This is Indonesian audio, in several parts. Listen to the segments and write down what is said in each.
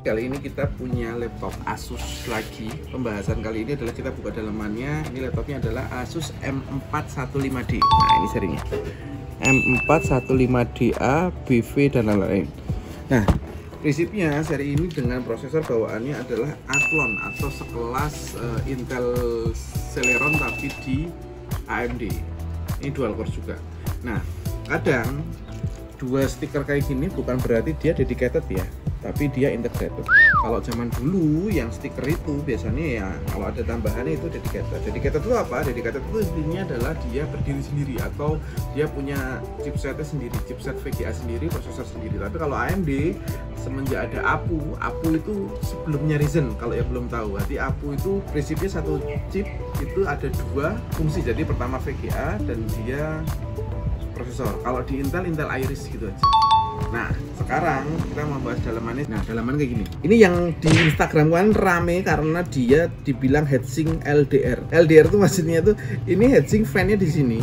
Kali ini kita punya laptop Asus lagi. Pembahasan kali ini adalah kita buka dalamannya. Ini laptopnya adalah Asus M415D. Nah, ini serinya M415DA, BV dan lain-lain. Nah, prinsipnya seri ini dengan prosesor bawaannya adalah Athlon atau sekelas Intel Celeron tapi di AMD. Ini dual core juga. Nah, kadang dua stiker kayak gini bukan berarti dia dedicated ya, tapi dia integrated. Kalau zaman dulu yang stiker itu biasanya ya kalau ada tambahannya itu dedicated. Dedicated itu apa? Dedicated itu intinya adalah dia berdiri sendiri atau dia punya chipsetnya sendiri, chipset VGA sendiri, prosesor sendiri. Tapi kalau AMD semenjak ada APU itu sebelumnya Ryzen. Kalau yang belum tahu, berarti APU itu prinsipnya satu chip itu ada dua fungsi. Jadi pertama VGA dan dia prosesor. Kalau di Intel Iris gitu aja. Nah, sekarang kita membahas dalamannya. Nah, dalaman kayak gini. Ini yang di Instagram kan rame karena dia dibilang heatsink LDR. LDR itu maksudnya tuh ini heatsink fan-nya di sini.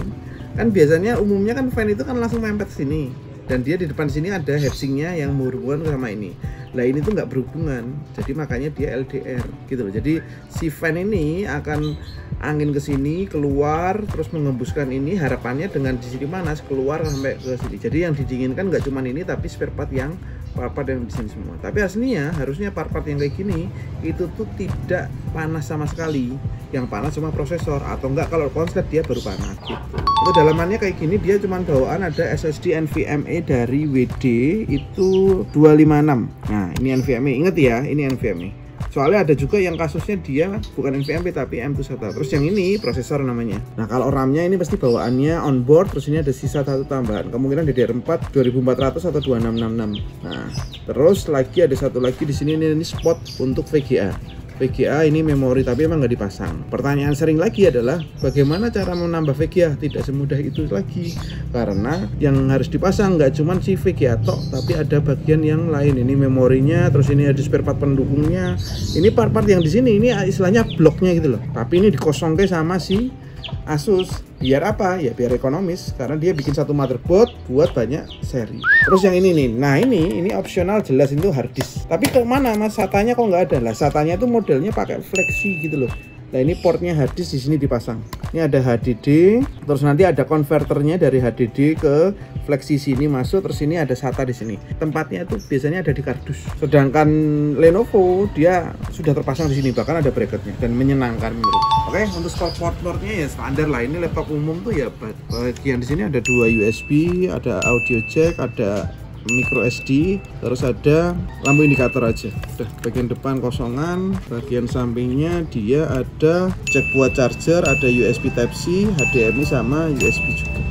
Kan biasanya umumnya kan fan itu kan langsung mempet sini. Dan dia di depan sini ada heatsinknya yang berhubungan sama ini. Nah, ini tuh nggak berhubungan. Jadi makanya dia LDR gitu loh. Jadi si fan ini akan angin ke sini keluar terus mengembuskan ini, harapannya dengan di sini panas keluar sampai ke sini. Jadi yang didinginkan nggak cuma ini tapi spare part yang part-part yang di sini semua. Tapi aslinya harusnya part-part yang kayak gini itu tuh tidak panas sama sekali. Yang panas cuma prosesor atau enggak kalau konslet dia baru panas gitu. Itu dalamannya kayak gini, dia cuma bawaan ada SSD NVMe dari WD itu 256. Nah, ini NVMe, inget ya, ini NVMe. Soalnya ada juga yang kasusnya dia bukan NVMe tapi M2 SATA. Terus yang ini prosesor namanya. Nah, kalau RAM-nya ini pasti bawaannya onboard, terus ini ada sisa satu tambahan. Kemungkinan DDR4 2400 atau 2666. Nah, terus lagi ada satu lagi di sini ini spot untuk VGA. VGA ini memori tapi emang nggak dipasang. Pertanyaan sering lagi adalah bagaimana cara menambah VGA? Tidak semudah itu lagi karena yang harus dipasang nggak cuma si VGA tok tapi ada bagian yang lain. Ini memorinya, terus ini ada spare part pendukungnya. Ini part-part yang di sini ini istilahnya bloknya gitu loh. Tapi ini dikosongke sama si Asus. Biar apa? Ya biar ekonomis karena dia bikin satu motherboard buat banyak seri. Terus yang ini nih. Nah, ini opsional jelas itu hard disk. Tapi ke mana Mas? SATA-nya kok nggak ada? Lah, SATA-nya itu modelnya pakai fleksi gitu loh. Nah, ini portnya hard disk di sini dipasang. Ini ada HDD, terus nanti ada konverternya dari HDD ke fleksi sini masuk, terus ini ada SATA di sini. Tempatnya itu biasanya ada di kardus. Sedangkan Lenovo dia sudah terpasang di sini, bahkan ada bracketnya dan menyenangkan menurut. Oke, untuk port-portnya ya standar lah. Ini laptop umum tuh ya bagian di sini ada dua USB, ada audio jack, ada micro SD, terus ada lampu indikator aja. Udah, bagian depan kosongan, bagian sampingnya dia ada jack buat charger, ada USB Type C, HDMI sama USB juga.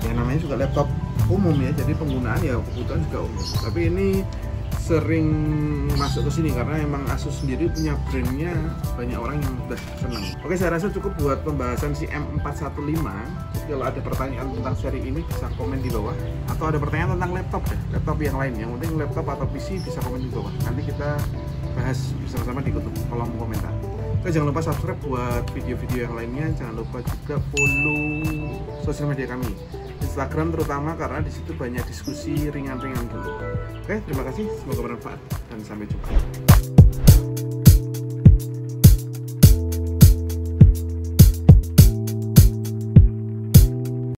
Ya namanya juga laptop umum ya, jadi penggunaan ya kebutuhan juga umum. Tapi ini sering masuk ke sini karena emang Asus sendiri punya brandnya, banyak orang yang udah seneng. Oke, saya rasa cukup buat pembahasan si M415. Jadi kalau ada pertanyaan tentang seri ini bisa komen di bawah, atau ada pertanyaan tentang laptop deh, laptop yang lain. Yang penting laptop atau PC bisa komen di bawah. Nanti kita bahas bersama-sama di kolom komentar. Oke, jangan lupa subscribe buat video-video yang lainnya. Jangan lupa juga follow sosial media kami, Instagram terutama, karena disitu banyak diskusi ringan-ringan dulu. Oke, terima kasih, semoga bermanfaat dan sampai jumpa.